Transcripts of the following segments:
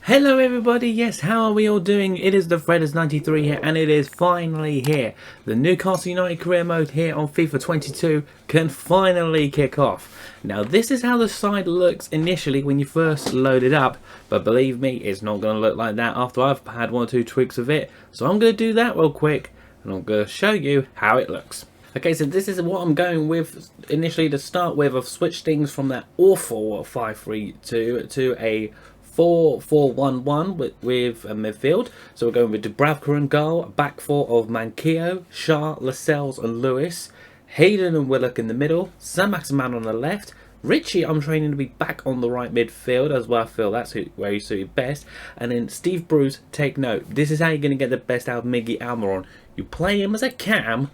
Hello everybody, yes, how are we all doing? It is the Fredders93 here, and it is finally here. The Newcastle United Career Mode here on FIFA 22 can finally kick off. Now this is how the side looks initially when you first load it up, but believe me, it's not going to look like that after I've had one or two tweaks of it. So I'm going to do that real quick, and I'm going to show you how it looks. Okay, so this is what I'm going with initially to start with. I've switched things from that awful 5-3-2 to a 4-4-1-1 with a midfield. So we're going with Dubravka in goal, back four of Manquillo, Shah, Lascelles and Lewis, Hayden and Willock in the middle, Saint-Maximin on the left, Richie I'm training to be back on the right midfield as well. I feel that's where he suited best. And then Steve Bruce, take note, this is how you're going to get the best out of Miggy Almiron. You play him as a cam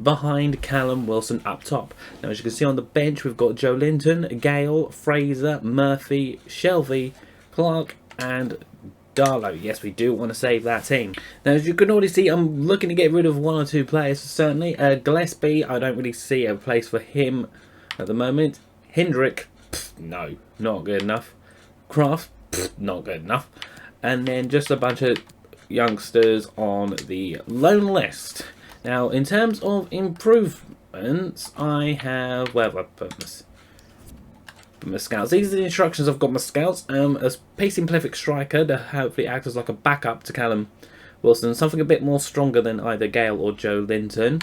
behind Callum Wilson up top. Now as you can see on the bench we've got Joe Linton, Gale, Fraser, Murphy, Shelby, Clark and Darlow. Yes, we do want to save that team. Now as you can already see, I'm looking to get rid of one or two players certainly. Gillespie, I don't really see a place for him at the moment. Hendrick, no, not good enough. Kraft, not good enough. And then just a bunch of youngsters on the loan list. Now in terms of improvements, I have, where have I put this? My scouts. These are the instructions I've got my scouts. A pacing prolific striker to hopefully act as like a backup to Callum Wilson. Something a bit more stronger than either Gale or Joe Linton.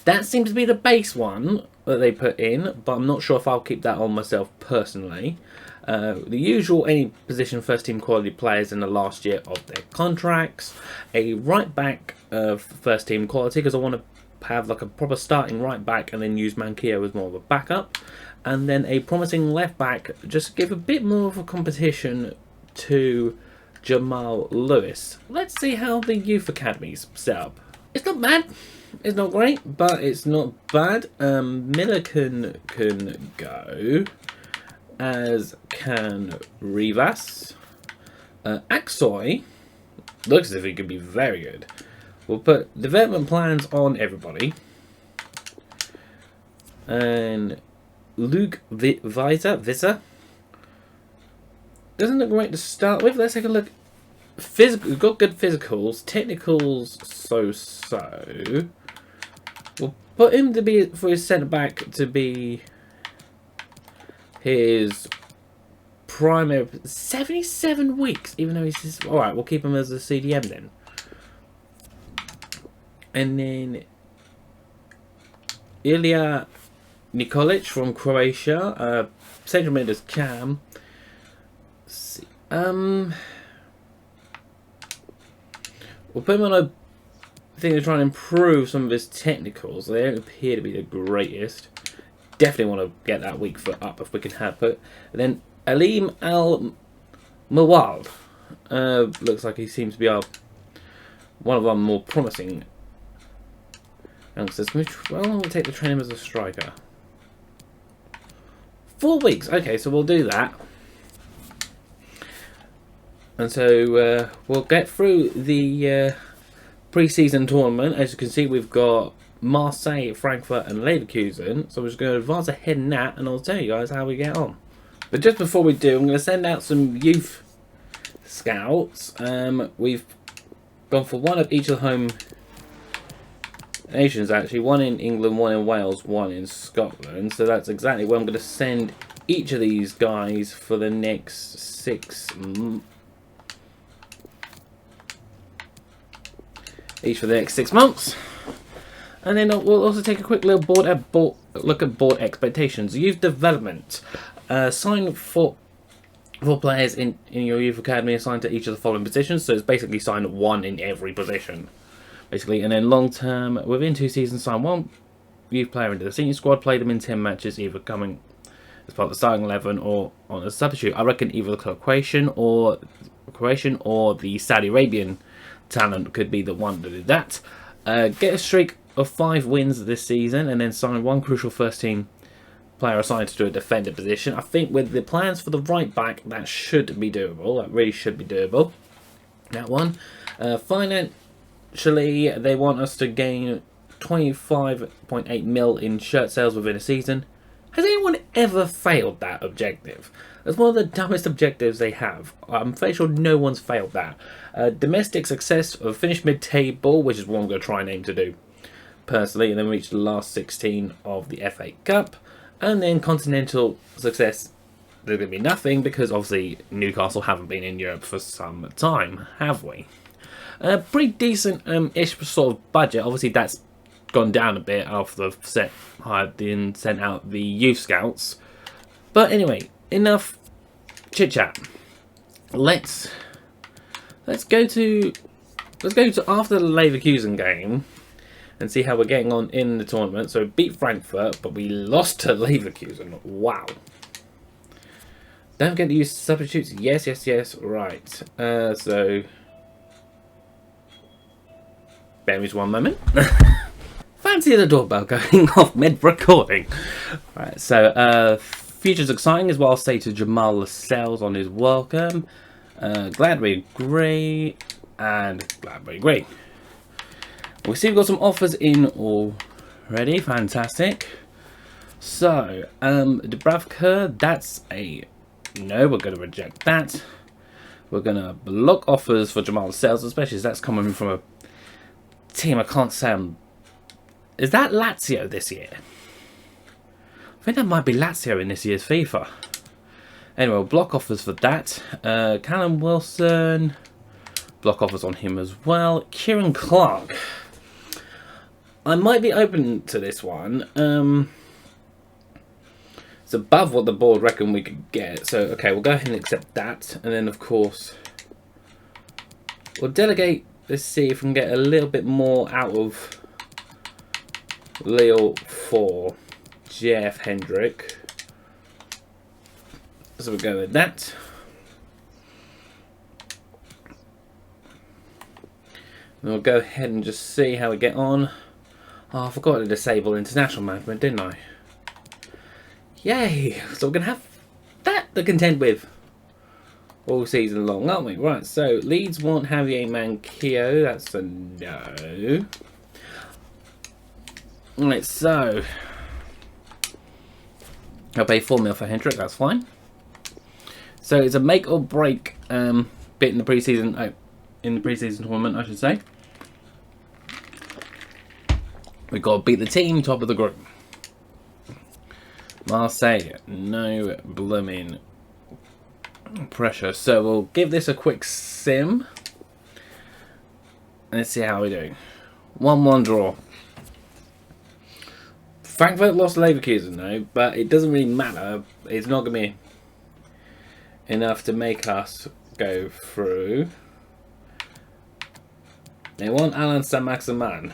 That seems to be the base one that they put in, but I'm not sure if I'll keep that on myself personally. The usual any position first team quality players in the last year of their contracts. A right back of first team quality because I want to have like a proper starting right back and then use Manquillo as more of a backup. And then a promising left back, just to give a bit more of a competition to Jamal Lewis. Let's see how the youth academies set up. It's not bad, it's not great, but it's not bad. Miller can go, as can Rivas. Aksoy looks as if he could be very good. We'll put development plans on everybody. And Luke Visser doesn't look great to start with. Let's take a look. We've got good physicals, technicals so. We'll put him to be for his centre back to be his primary 77 weeks, even though he's just, all right. We'll keep him as a CDM then, and then Ilya Nikolic from Croatia, central mid as Cam. We'll put him on a thing to try and improve some of his technicals. They don't appear to be the greatest. Definitely want to get that weak foot up if we can have it. And then Alim Al Mawald looks like he seems to be one of our more promising youngsters. Well, we'll take the train him as a striker. 4 weeks. Okay, so we'll do that. And so we'll get through the pre-season tournament. As you can see, we've got Marseille, Frankfurt and Leverkusen. So we're just going to advance ahead in that, and I'll tell you guys how we get on. But just before we do, I'm going to send out some youth scouts. We've gone for one of each of the home nations, actually. One in England, one in Wales, one in Scotland. So that's exactly where I'm going to send each of these guys for the next 6 months. Each for the next 6 months. And then we'll also take a quick little look at board expectations. Youth development. Sign for players in your youth academy assigned to each of the following positions. So it's basically sign one in every position, basically. And then long term, within 2 seasons, sign one youth player into the senior squad. Play them in 10 matches, either coming as part of the starting 11 or on a substitute. I reckon either the Croatian or the Saudi Arabian talent could be the one to do that. Get a streak of 5 wins this season, and then sign one crucial first team player assigned to a defender position. I think with the plans for the right back, that should be doable. That really should be doable. That one. Financially, they want us to gain 25.8 mil in shirt sales within a season. Has anyone ever failed that objective? It's one of the dumbest objectives they have. I'm fairly sure no one's failed that. Domestic success of finish mid-table, which is what I'm going to try and aim to do personally, and then reach the last 16 of the FA Cup. And then continental success, there's going to be nothing because obviously Newcastle haven't been in Europe for some time, have we? Pretty decent-ish sort of budget. Obviously that's gone down a bit after they've sent out the youth scouts. But anyway, enough chit chat. Let's go to after the Leverkusen game and see how we're getting on in the tournament. So beat Frankfurt, but we lost to Leverkusen. Wow. Don't forget to use substitutes. Yes. Right. So bear with me one moment. Fancy the doorbell going off mid-recording. Right, so future's exciting is what I'll say to Jamal Lascelles on his welcome. Glad we agree, and glad we agree. We see we've got some offers in already. Fantastic. So, Dubravka, that's a no. We're going to reject that. We're going to block offers for Jamal Lascelles, especially as that's coming from a team I can't say Is that Lazio this year? I think that might be Lazio in this year's FIFA. Anyway, we'll block offers for that. Callum Wilson, block offers on him as well. Kieran Clark. I might be open to this one. It's above what the board reckon we could get. So, okay, we'll go ahead and accept that. And then, of course, we'll delegate. Let's see if we can get a little bit more out of Lille for Jeff Hendrick. So we'll go with that. And we'll go ahead and just see how we get on. Oh, I forgot to disable international management, didn't I? Yay! So we're going to have that to contend with all season long, aren't we? Right, so Leeds want Javier Manquillo. That's a no. Right, so I'll pay 4 mil for Hendrick, that's fine. So it's a make or break bit in the preseason tournament, I should say. We've got to beat the team top of the group. Marseille, no blooming pressure. So we'll give this a quick sim. Let's see how we do. 1-1 draw. Frankfurt lost Leverkusen though, but it doesn't really matter. It's not going to be enough to make us go through. They want Alan Saint-Maximin.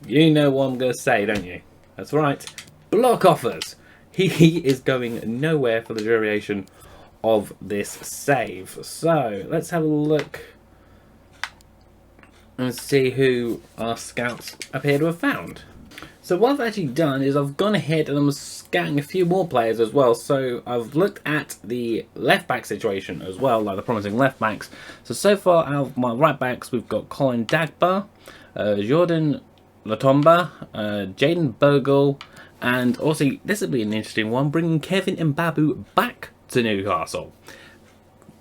You know what I'm going to say, don't you? That's right. Block offers. He is going nowhere for the duration of this save. So let's have a look and see who our scouts appear to have found. So what I've actually done is I've gone ahead and I'm scouting a few more players as well. So I've looked at the left back situation as well, like the promising left backs. So far out of my right backs, we've got Colin Dagba, Jordan Latomba, Jaden Bogle, and also this would be an interesting one, bringing Kevin Mbabu back to Newcastle.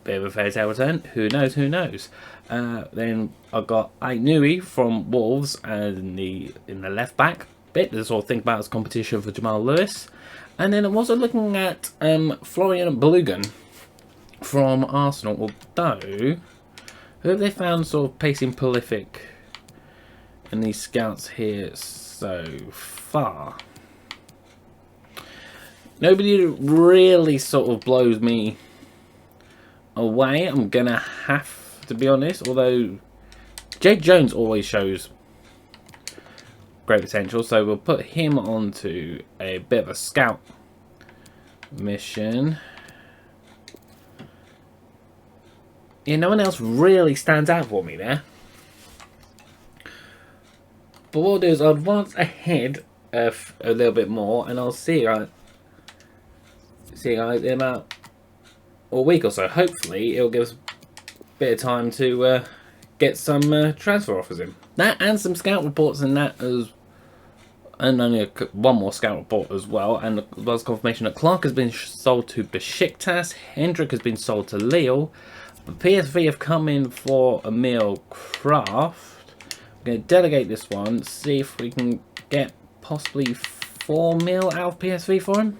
Bit of a fairy tale return. Who knows? Who knows? Then I've got Ainui from Wolves in the left back. Bit to sort of think about as competition for Jamal Lewis. And then I'm also looking at Florian Balogun from Arsenal, although who have they found sort of pacing prolific in these scouts here so far? Nobody really sort of blows me away, I'm gonna have to be honest, although Jake Jones always shows great potential, so we'll put him onto a bit of a scout mission. Yeah, no one else really stands out for me there. But what I'll do is I'll advance ahead a little bit more, and I'll see you guys in about a week or so. Hopefully, it'll give us a bit of time to get some transfer offers in. That and some scout reports and that and only one more scout report as well, and there's confirmation that Clark has been sold to Besiktas, Hendrick has been sold to Lille, but PSV have come in for Emil Kraft. I'm going to delegate this one, see if we can get possibly 4 mil out of PSV for him,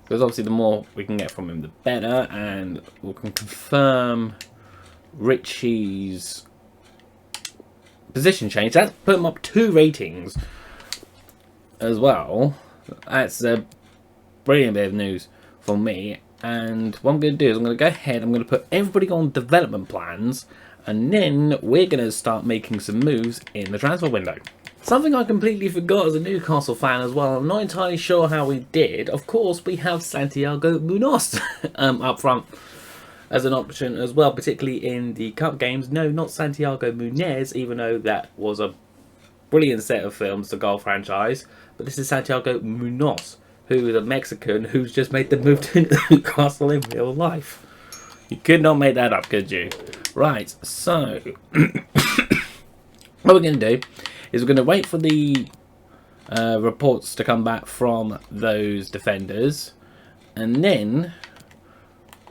because obviously the more we can get from him the better, and we can confirm Richie's position change. That's put him up 2 ratings as well. That's a brilliant bit of news for me. And what I'm going to do is I'm going to go ahead, I'm going to put everybody on development plans, and then we're going to start making some moves in the transfer window. Something I completely forgot as a Newcastle fan as well, I'm not entirely sure how we did. Of course, we have Santiago Munoz up front as an option as well, particularly in the cup games. No, not Santiago Munez, even though that was a brilliant set of films, the Goal franchise. But this is Santiago Munoz, who is a Mexican who's just made the move to Newcastle in real life. You could not make that up, could you? Right, so what we're going to do is we're going to wait for the reports to come back from those defenders, and then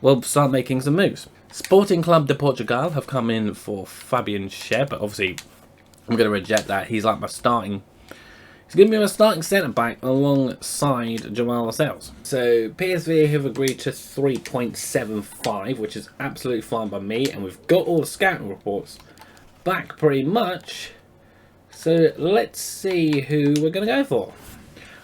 we'll start making some moves. Sporting Club de Portugal have come in for Fabian Schär, but obviously I'm going to reject that. He's like my starting. He's going to be my starting centre back alongside Jamal Lascelles. So PSV have agreed to 3.75, which is absolutely fine by me, and we've got all the scouting reports back pretty much. So let's see who we're going to go for.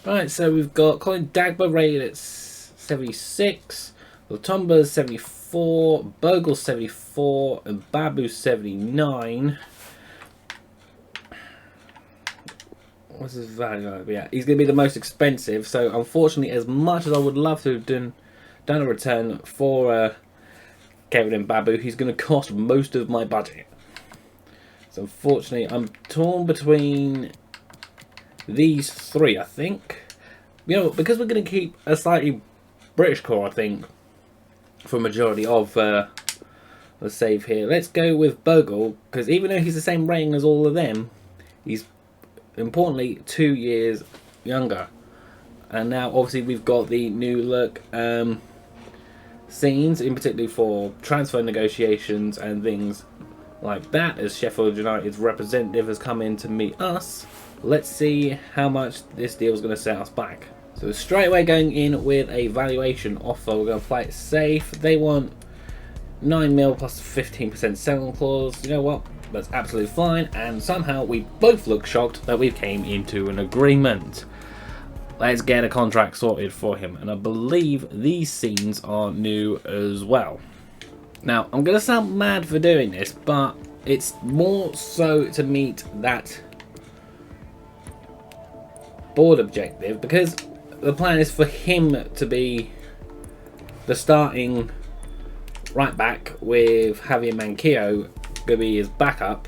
Right, so we've got Colin Dagba rated at 76, Latomba 74, Bogle 74, and Babu 79. What's his value going to be at? He's going to be the most expensive, so unfortunately, as much as I would love to have done a return for Kevin Mbabu, he's going to cost most of my budget. So unfortunately, I'm torn between these 3, I think. You know, because we're going to keep a slightly British core, I think, for a majority of the save here. Let's go with Bogle, because even though he's the same rating as all of them, he's importantly 2 years younger. And now obviously we've got the new look scenes, in particular for transfer negotiations and things like that, as Sheffield United's representative has come in to meet us. Let's see how much this deal is going to set us back. So straight away going in with a valuation offer. We're going to play it safe. They want 9 mil plus 15% selling clause. You know what? That's absolutely fine, and somehow we both look shocked that we came into an agreement. Let's get a contract sorted for him, and I believe these scenes are new as well. Now, I'm going to sound mad for doing this, but it's more so to meet that board objective, because the plan is for him to be the starting right back with Javier Manquillo going to be his backup.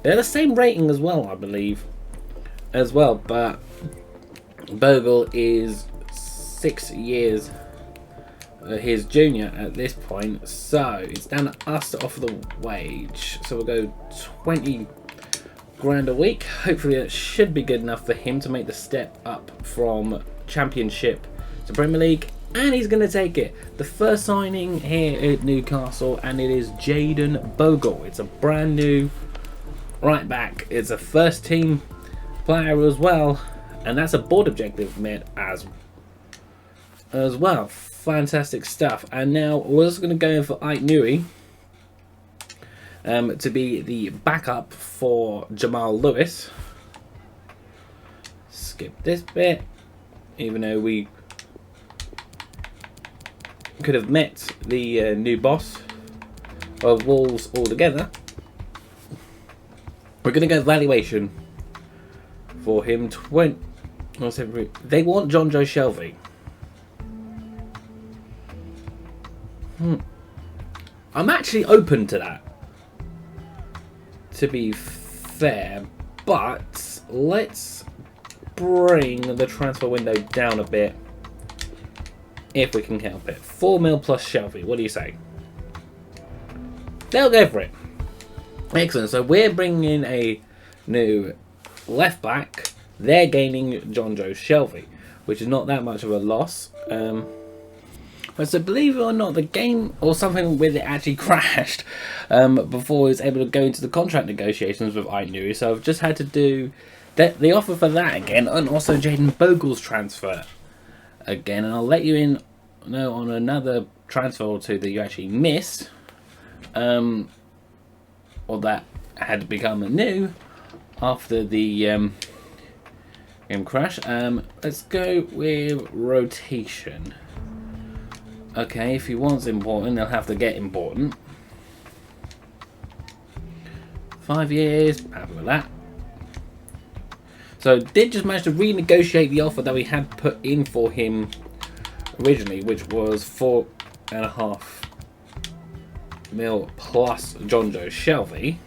They're the same rating as well, I believe, as well, but Bogle is 6 years his junior at this point, so it's down to us to offer the wage. So we'll go 20 grand a week. Hopefully that should be good enough for him to make the step up from Championship to Premier League, and he's going to take it. The first signing here at Newcastle, and it is Jayden Bogle. It's a brand new right back. It's a first team player as well, and that's a board objective met as well. Fantastic stuff. And now we're just going to go in for Ike Nui to be the backup for Jamal Lewis. Skip this bit, even though we could have met the new boss of Wolves altogether. We're going to go valuation for him. They want John Joe Shelby. I'm actually open to that, to be fair, but let's bring the transfer window down a bit if we can help it. 4 mil plus Shelby, what do you say? They'll go for it. Excellent, so we're bringing in a new left back, they're gaining John Joe Shelby, which is not that much of a loss. But so believe it or not, the game or something with it actually crashed before it was able to go into the contract negotiations with Aït-Nouri. So I've just had to do the offer for that again, and also Jaden Bogle's transfer again. And I'll let you know on another transfer or two that you actually missed, or that had become new after the game crash. Let's go with rotation. Okay, if he wants important, they'll have to get important. 5 years, happy with that. So did just manage to renegotiate the offer that we had put in for him originally, which was 4.5 mil plus John Joe Shelby.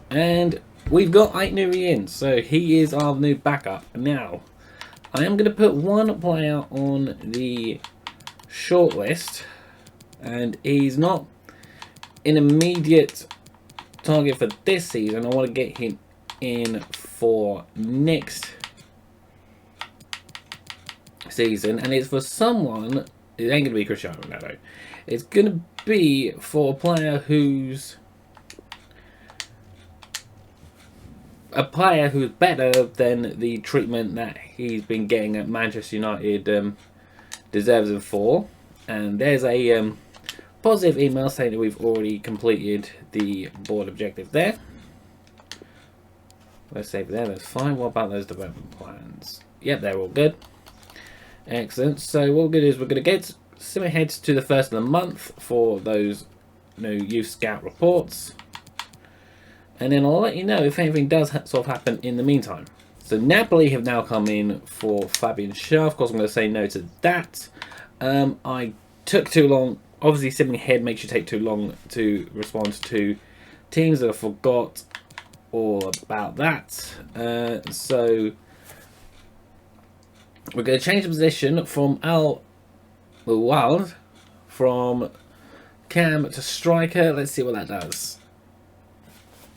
And we've got Aït-Nouri in, so he is our new backup. Now, I am going to put one player on the shortlist, and he's not an immediate target for this season. I want to get him in for next season, and it's for someone. It ain't going to be Cristiano Ronaldo. It's going to be for a player who's better than the treatment that he's been getting at Manchester United deserves him for. And there's a positive email saying that we've already completed the board objective there. Let's save it there, that's fine. What about those development plans? Yep, they're all good. Excellent. So what we're going to do is we're going to get ahead to the first of the month for those new youth scout reports. And then I'll let you know if anything does sort of happen in the meantime. So Napoli have now come in for Fabian Schär. Of course, I'm going to say no to that. I took too long. Obviously, sipping ahead makes you take too long to respond to teams that I forgot all about that. So we're going to change the position from Al Wild from cam to striker. Let's see what that does.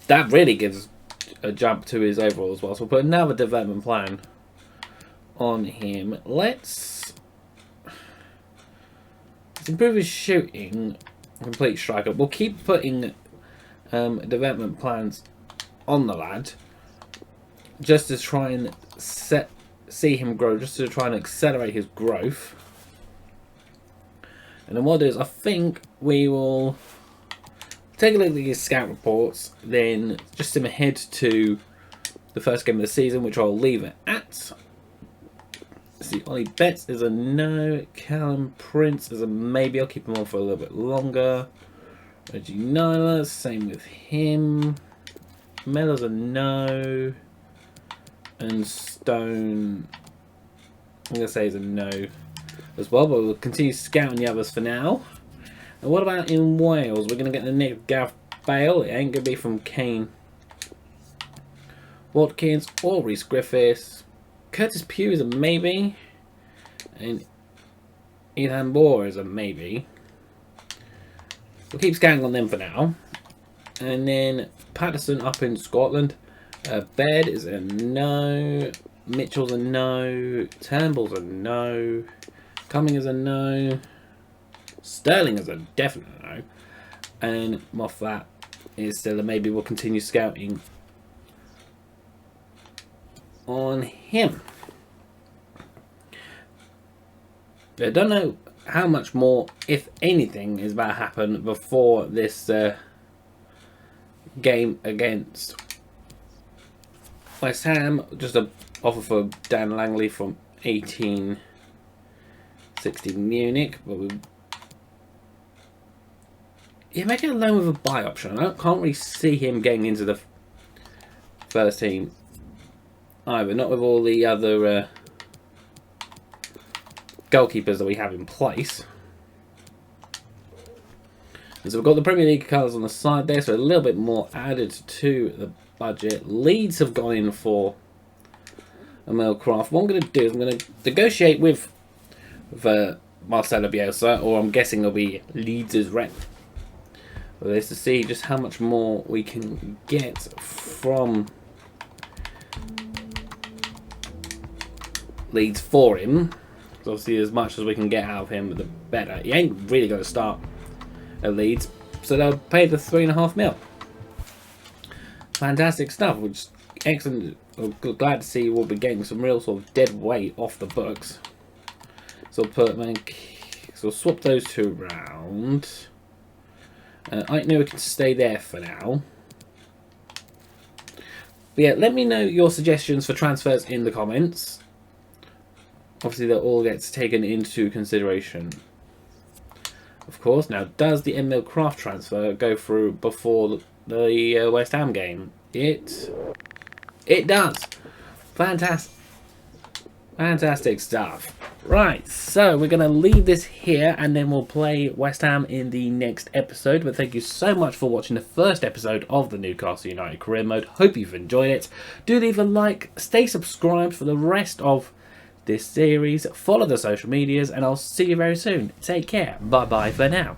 That really gives a jump to his overall as well. So we'll put another development plan on him. Let's improve his shooting. Complete striker. We'll keep putting development plans on the lad, just to try and see him grow, just to try and accelerate his growth. And then what I'll do is I think we will take a look at his scout reports, then just sim ahead to the first game of the season, which I'll leave it at. See, Ollie Betts is a no. Callum Prince is a maybe. I'll keep him on for a little bit longer. Reggie Nyla, same with him. Melo's a no. And Stone, I'm going to say is a no as well, but we'll continue scouting the others for now. And what about in Wales? We're going to get the next Gareth Bale. It ain't going to be from Kane Watkins or Reece Griffiths. Curtis Pugh is a maybe. And Ethan Moore is a maybe. We'll keep scouting on them for now. And then Patterson up in Scotland. Baird is a no. Mitchell's a no. Turnbull's a no. Cumming is a no. Sterling is a definite no. And Moffat is still a maybe. We'll continue scouting on him. I don't know how much more, if anything, is about to happen before this game against West Ham. Just an offer for Dan Langley from 1860 Munich, but we make it a loan with a buy option. I can't really see him getting into the first team either. Not with all the other goalkeepers that we have in place. And so we've got the Premier League colours on the side there, so a little bit more added to the budget. Leeds have gone in for Emil Kraft. What I'm going to do is I'm going to negotiate with Marcelo Bielsa, or I'm guessing it'll be Leeds' rep for this, to see just how much more we can get from Leeds for him. So obviously, as much as we can get out of him, the better. He ain't really going to start at Leeds, so they'll pay the 3.5 mil. Fantastic stuff, which is excellent. I'm glad to see we'll be getting some real sort of dead weight off the books. So so swap those two around. I know we can stay there for now. But yeah, let me know your suggestions for transfers in the comments. Obviously, that all gets taken into consideration. Of course, now does the Emil Kraft transfer go through before the West Ham game? It does. Fantastic stuff. Right, so we're going to leave this here and then we'll play West Ham in the next episode. But thank you so much for watching the first episode of the Newcastle United Career Mode. Hope you've enjoyed it. Do leave a like, stay subscribed for the rest of this series, follow the social medias, and I'll see you very soon. Take care. Bye bye for now.